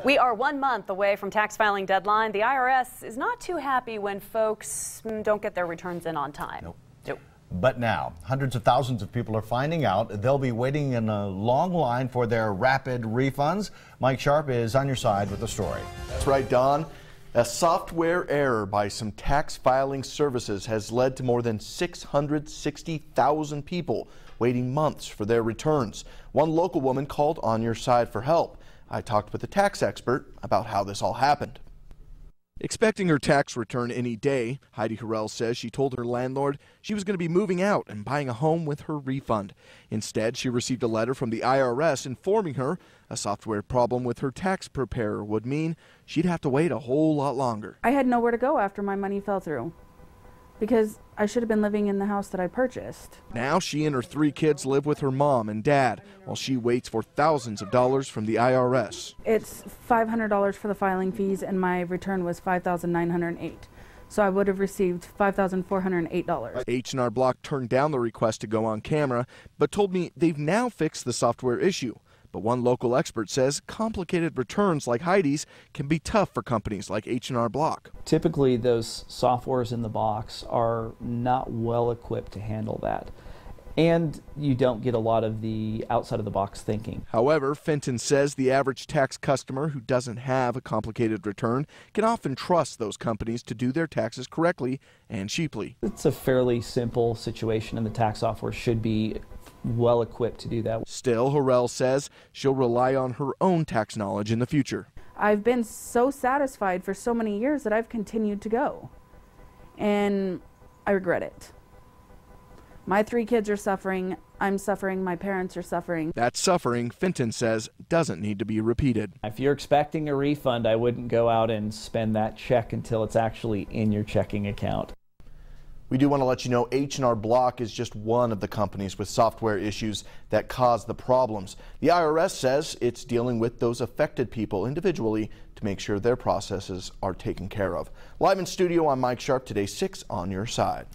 We are 1 month away from tax filing deadline. The IRS is not too happy when folks don't get their returns in on time. Nope. But now, hundreds of thousands of people are finding out they'll be waiting in a long line for their rapid refunds. Mike Sharp is on your side with the story. That's right, Don. A software error by some tax filing services has led to more than 660,000 people waiting months for their returns. One local woman called On Your Side for help. I talked with a tax expert about how this all happened. Expecting her tax return any day, Heidi Harrell says she told her landlord she was going to be moving out and buying a home with her refund. Instead, she received a letter from the IRS informing her a software problem with her tax preparer would mean she'd have to wait a whole lot longer. I had nowhere to go after my money fell through because I should have been living in the house that I purchased. Now she and her 3 kids live with her mom and dad while she waits for thousands of dollars from the IRS. It's $500 for the filing fees and my return was $5,908. So I would have received $5,408. H&R Block turned down the request to go on camera, but told me they've now fixed the software issue. But one local expert says complicated returns like Heidi's can be tough for companies like H&R Block. Typically, those softwares in the box are not well equipped to handle that. And you don't get a lot of the outside of the box thinking. However, Fenton says the average tax customer who doesn't have a complicated return can often trust those companies to do their taxes correctly and cheaply. It's a fairly simple situation and the tax software should be well equipped to do that. Still, Harrell says she'll rely on her own tax knowledge in the future. I've been so satisfied for so many years that I've continued to go. And I regret it. My 3 kids are suffering, I'm suffering, my parents are suffering. That suffering, Fenton says, doesn't need to be repeated. If you're expecting a refund, I wouldn't go out and spend that check until it's actually in your checking account. We do want to let you know H&R Block is just one of the companies with software issues that cause the problems. The IRS says it's dealing with those affected people individually to make sure their processes are taken care of. Live in studio, I'm Mike Sharp, today 6 on Your Side.